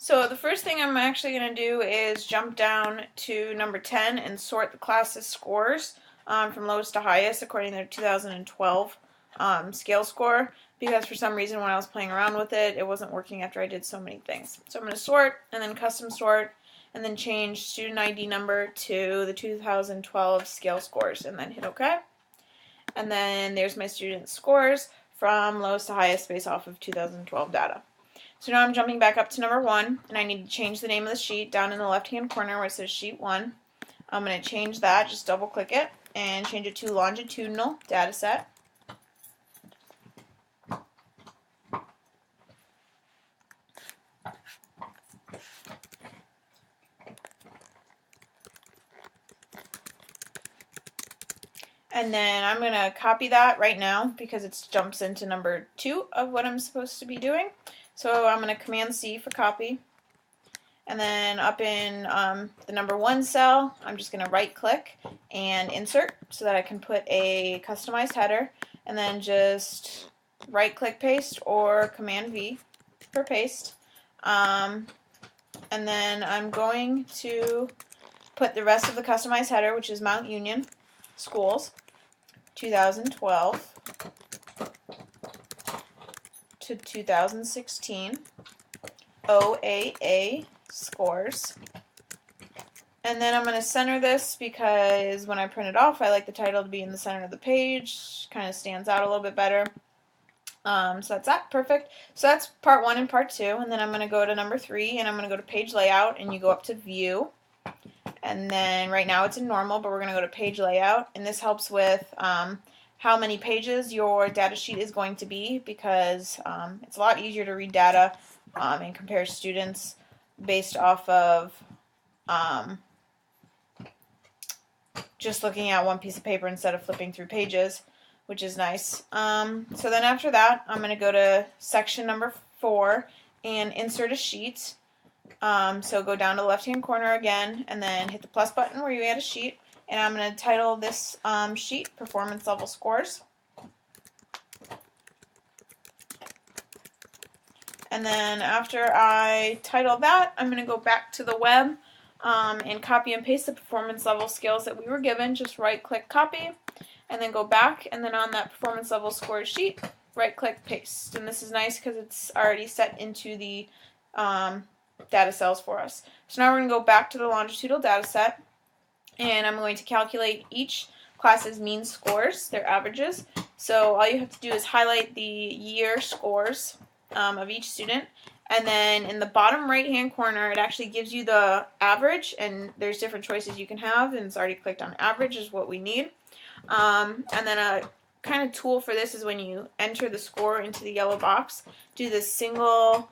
So the first thing I'm actually going to do is jump down to number 10 and sort the class's scores from lowest to highest according to their 2012 scale score, because for some reason when I was playing around with it, it wasn't working after I did so many things. So I'm going to sort and then custom sort and then change student ID number to the 2012 scale scores and then hit OK. And then there's my student scores from lowest to highest based off of 2012 data. So now I'm jumping back up to number 1, and I need to change the name of the sheet down in the left-hand corner where it says Sheet 1. I'm going to change that, just double-click it, and change it to Longitudinal Data Set. And then I'm going to copy that right now because it jumps into number 2 of what I'm supposed to be doing. So I'm going to Command-C for copy. And then up in the number 1 cell, I'm just going to right-click and insert so that I can put a customized header. And then just right-click paste or Command-V for paste. And then I'm going to put the rest of the customized header, which is Mount Union Schools 2012 to 2016 OAA scores. And then I'm going to center this because when I print it off, I like the title to be in the center of the page. Kind of stands out a little bit better. So that's that. Perfect. So that's part 1 and part 2. And then I'm going to go to number 3, and I'm going to go to page layout, and you go up to view. And then right now it's in normal, but we're going to go to page layout. And this helps with how many pages your data sheet is going to be, because it's a lot easier to read data and compare students based off of just looking at one piece of paper instead of flipping through pages, which is nice. So then after that, I'm going to go to section number 4 and insert a sheet. So go down to the left-hand corner again, and then hit the plus button where you add a sheet. And I'm going to title this sheet Performance Level Scores. And then after I title that, I'm going to go back to the web and copy and paste the performance level scales that we were given. Just right-click copy, and then go back, and then on that performance level scores sheet, right-click paste. And this is nice because it's already set into the data cells for us. So now we're going to go back to the longitudinal data set, and I'm going to calculate each class's mean scores, their averages. So all you have to do is highlight the year scores of each student, and then in the bottom right hand corner it actually gives you the average, and there's different choices you can have, and it's already clicked on average is what we need. And then a kind of tool for this is when you enter the score into the yellow box, do this single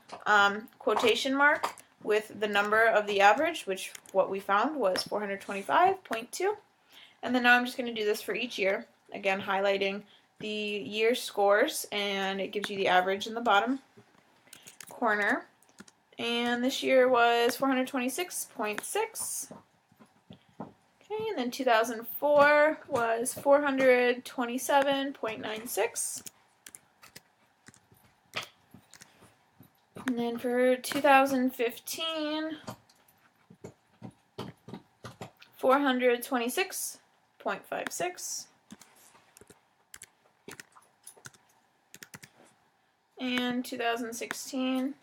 quotation mark with the number of the average, which what we found was 425.2. And then now I'm just going to do this for each year, again highlighting the year scores, and it gives you the average in the bottom corner. And this year was 426.6. Okay, and then 2004 was 427.96. And then for 2015, 426.56. And 2016,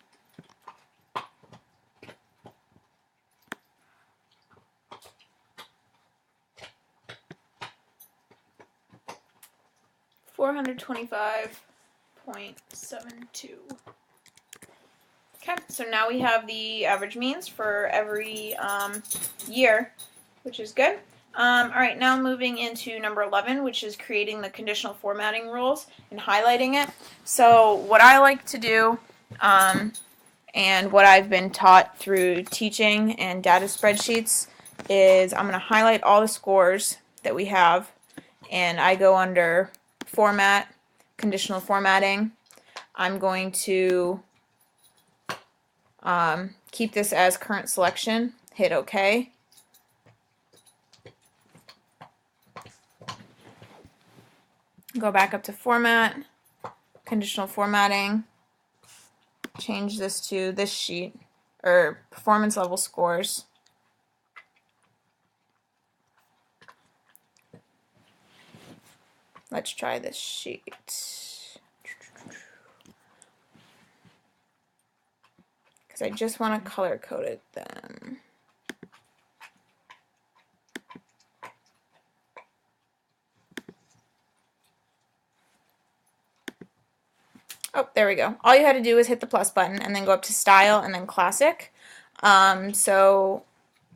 425.72. Okay, so now we have the average means for every year, which is good. Alright, now moving into number 11, which is creating the conditional formatting rules and highlighting it. So what I like to do, and what I've been taught through teaching and data spreadsheets, is I'm going to highlight all the scores that we have, and I go under Format, Conditional Formatting. I'm going to keep this as current selection, hit OK. Go back up to Format, Conditional Formatting, change this to this sheet, or performance level scores. Let's try this sheet. Because I just want to color code them. Oh, there we go. All you had to do was hit the plus button and then go up to Style and then Classic. So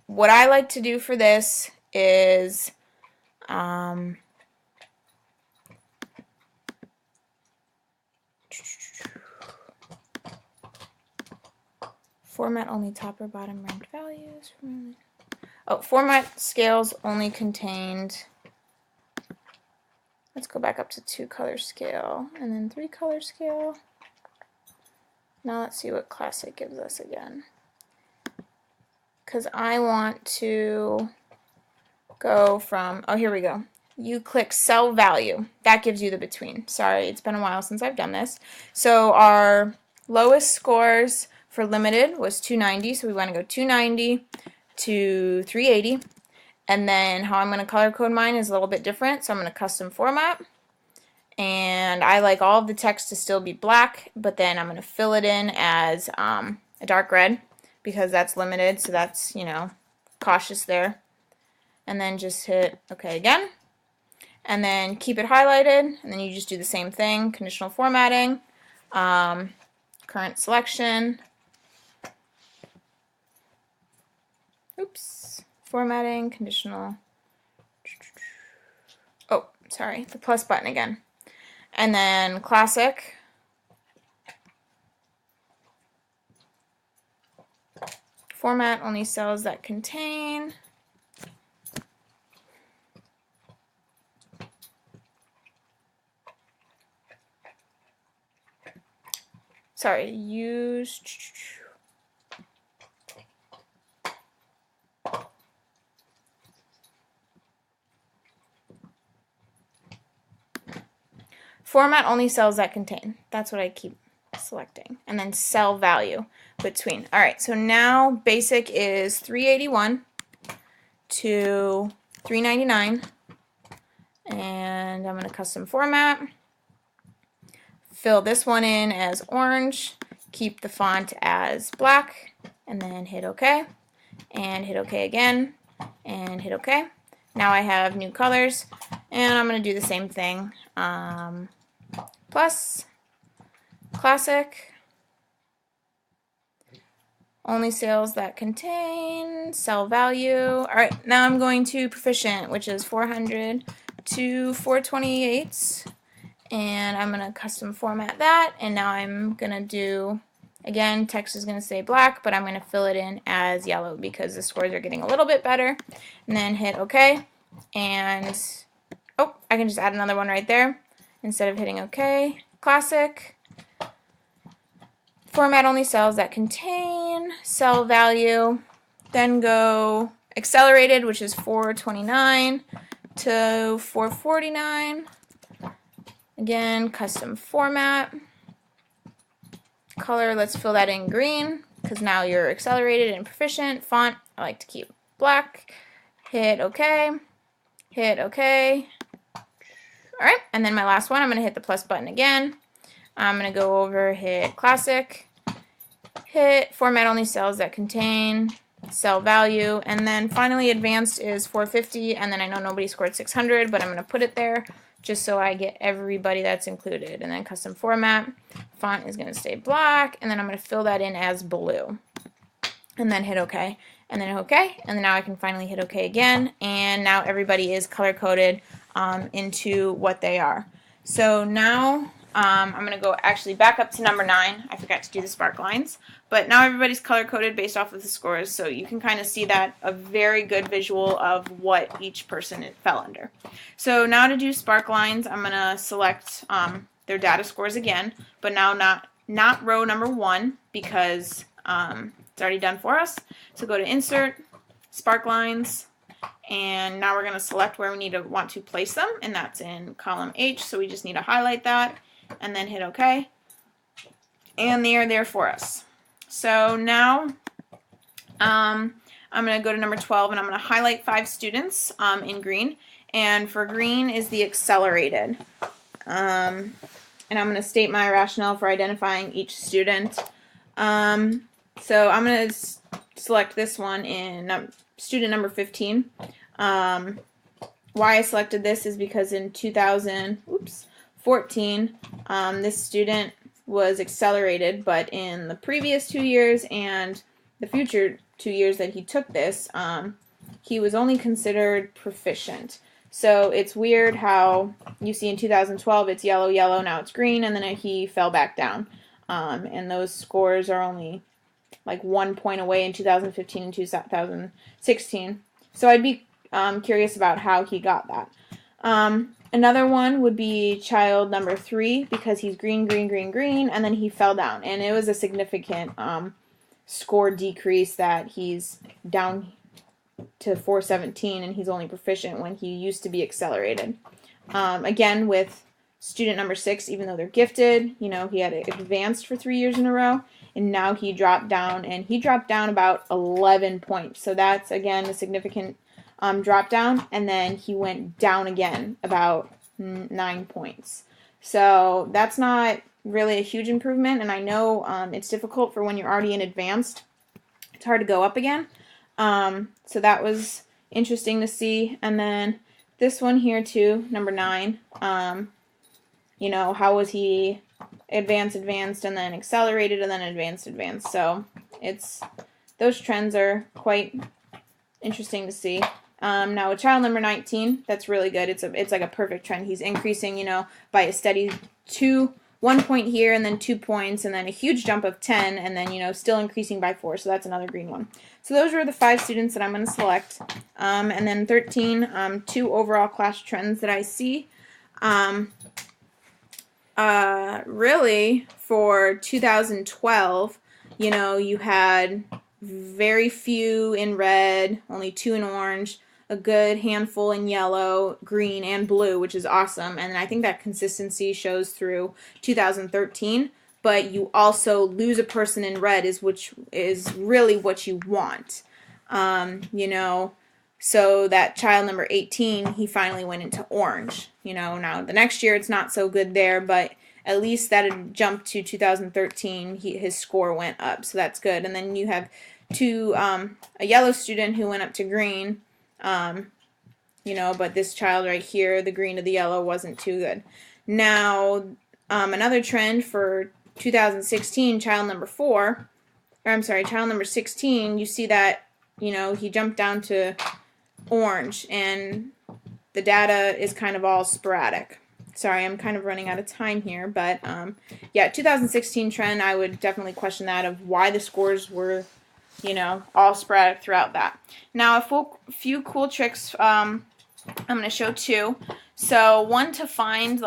what I like to do for this is format only top or bottom ranked values. Oh, format scales only contained. Let's go back up to 2 color scale and then 3 color scale. Now let's see what Classic gives us again. Because I want to go from, oh, here we go. You click cell value. That gives you the between. Sorry, it's been a while since I've done this. So our lowest scores for limited was 290. So we want to go 290 to 380. And then how I'm going to color code mine is a little bit different. So I'm going to custom format. And I like all of the text to still be black, but then I'm going to fill it in as a dark red because that's limited. So that's, you know, cautious there. And then just hit OK again. And then keep it highlighted. And then you just do the same thing. Conditional formatting. Current selection. Oops. Formatting, conditional. Oh, sorry, the plus button again. And then Classic. Format only cells that contain. Sorry, use. Format only cells that contain. That's what I keep selecting. And then cell value between. All right, so now basic is 381 to 399. And I'm going to custom format. Fill this one in as orange. Keep the font as black. And then hit OK. And hit OK again. And hit OK. Now I have new colors. And I'm going to do the same thing. Plus, Classic, only cells that contain, cell value. All right, now I'm going to Proficient, which is 400 to 428, and I'm going to custom format that, and now I'm going to do, again, text is going to stay black, but I'm going to fill it in as yellow because the scores are getting a little bit better, and then hit OK, and, oh, I can just add another one right there. Instead of hitting OK, Classic, format only cells that contain, cell value, then go accelerated, which is 429 to 449. Again, custom format. Color, let's fill that in green, because now you're accelerated and proficient. Font, I like to keep black. Hit OK, hit OK. Alright, and then my last one, I'm going to hit the plus button again. I'm going to go over, hit Classic, hit format only cells that contain, cell value, and then finally advanced is 450, and then I know nobody scored 600, but I'm going to put it there just so I get everybody that's included. And then custom format, font is going to stay black, and then I'm going to fill that in as blue. And then hit OK, and then OK, and then now I can finally hit OK again, and now everybody is color-coded into what they are. So now I'm going to go actually back up to number 9. I forgot to do the spark lines, but now everybody's color-coded based off of the scores, so you can kind of see that a very good visual of what each person fell under. So now to do spark lines, I'm going to select their data scores again, but now not row number 1 because it's already done for us. So go to Insert, Spark Lines, and now we're going to select where we want to place them, and that's in column H, so we just need to highlight that, and then hit OK. And they are there for us. So now I'm going to go to number 12, and I'm going to highlight 5 students in green. And for green is the accelerated. And I'm going to state my rationale for identifying each student. So I'm going to select this one in student number 15. Why I selected this is because in 2014, this student was accelerated, but in the previous 2 years and the future 2 years that he took this, he was only considered proficient. So it's weird how you see in 2012 it's yellow, yellow, now it's green, and then he fell back down. And those scores are only like 1 point away in 2015 and 2016. So I'd be curious about how he got that. Another one would be child number 3, because he's green, green, green, green, and then he fell down. And it was a significant score decrease that he's down to 417, and he's only proficient when he used to be accelerated. Again, with student number 6, even though they're gifted, he had advanced for 3 years in a row, and now he dropped down, and he dropped down about 11 points. So that's, again, a significant drop down, and then he went down again about 9 points. So that's not really a huge improvement, and I know it's difficult for when you're already in advanced. It's hard to go up again. So that was interesting to see. And then this one here too, number 9, how was he advanced, and then accelerated, and then advanced. So those trends are quite interesting to see. Now with child number 19, that's really good. It's like a perfect trend. He's increasing, by a steady 1 point here, and then 2 points, and then a huge jump of 10, and then, still increasing by 4, so that's another green one. So those were the 5 students that I'm going to select. And then 13, 2 overall class trends that I see. Really, for 2012, you had very few in red, only 2 in orange, a good handful in yellow, green, and blue, which is awesome. And I think that consistency shows through 2013. But you also lose a person in red, which is really what you want. So that child number 18, he finally went into orange. Now the next year it's not so good there, but at least that had jumped to 2013. His score went up, so that's good. And then you have a yellow student who went up to green. But this child right here, the green to the yellow, wasn't too good. Now, another trend for 2016, child number 16, you see that, he jumped down to orange, and the data is kind of all sporadic. Sorry, I'm kind of running out of time here, but, 2016 trend, I would definitely question that, of why the scores were all sporadic throughout that. Now, a few cool tricks, I'm going to show 2. So, one to find,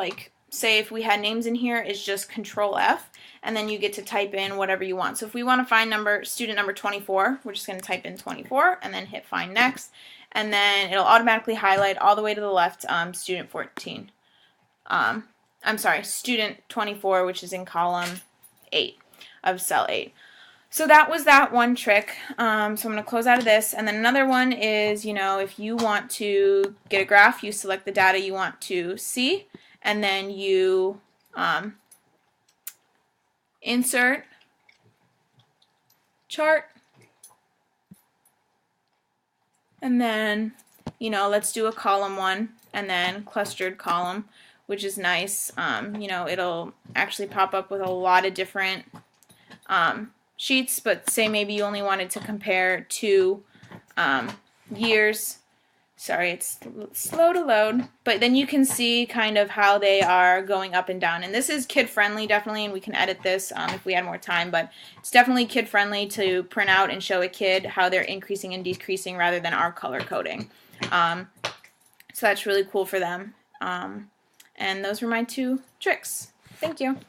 say if we had names in here, is just Control F, and then you get to type in whatever you want. So, if we want to find student number 24, we're just going to type in 24, and then hit Find Next, and then it'll automatically highlight all the way to the left, student 14. Student 24, which is in column 8 of cell 8. So that was that one trick. So I'm going to close out of this. And then another one is, if you want to get a graph, you select the data you want to see, and then you insert chart, and then, let's do a column 1, and then clustered column, which is nice. It'll actually pop up with a lot of different sheets, but say maybe you only wanted to compare 2 years. Sorry, it's slow to load, but then you can see kind of how they are going up and down. And this is kid-friendly, definitely, and we can edit this if we had more time, but it's definitely kid-friendly to print out and show a kid how they're increasing and decreasing rather than our color coding. So that's really cool for them. And those were my 2 tricks. Thank you.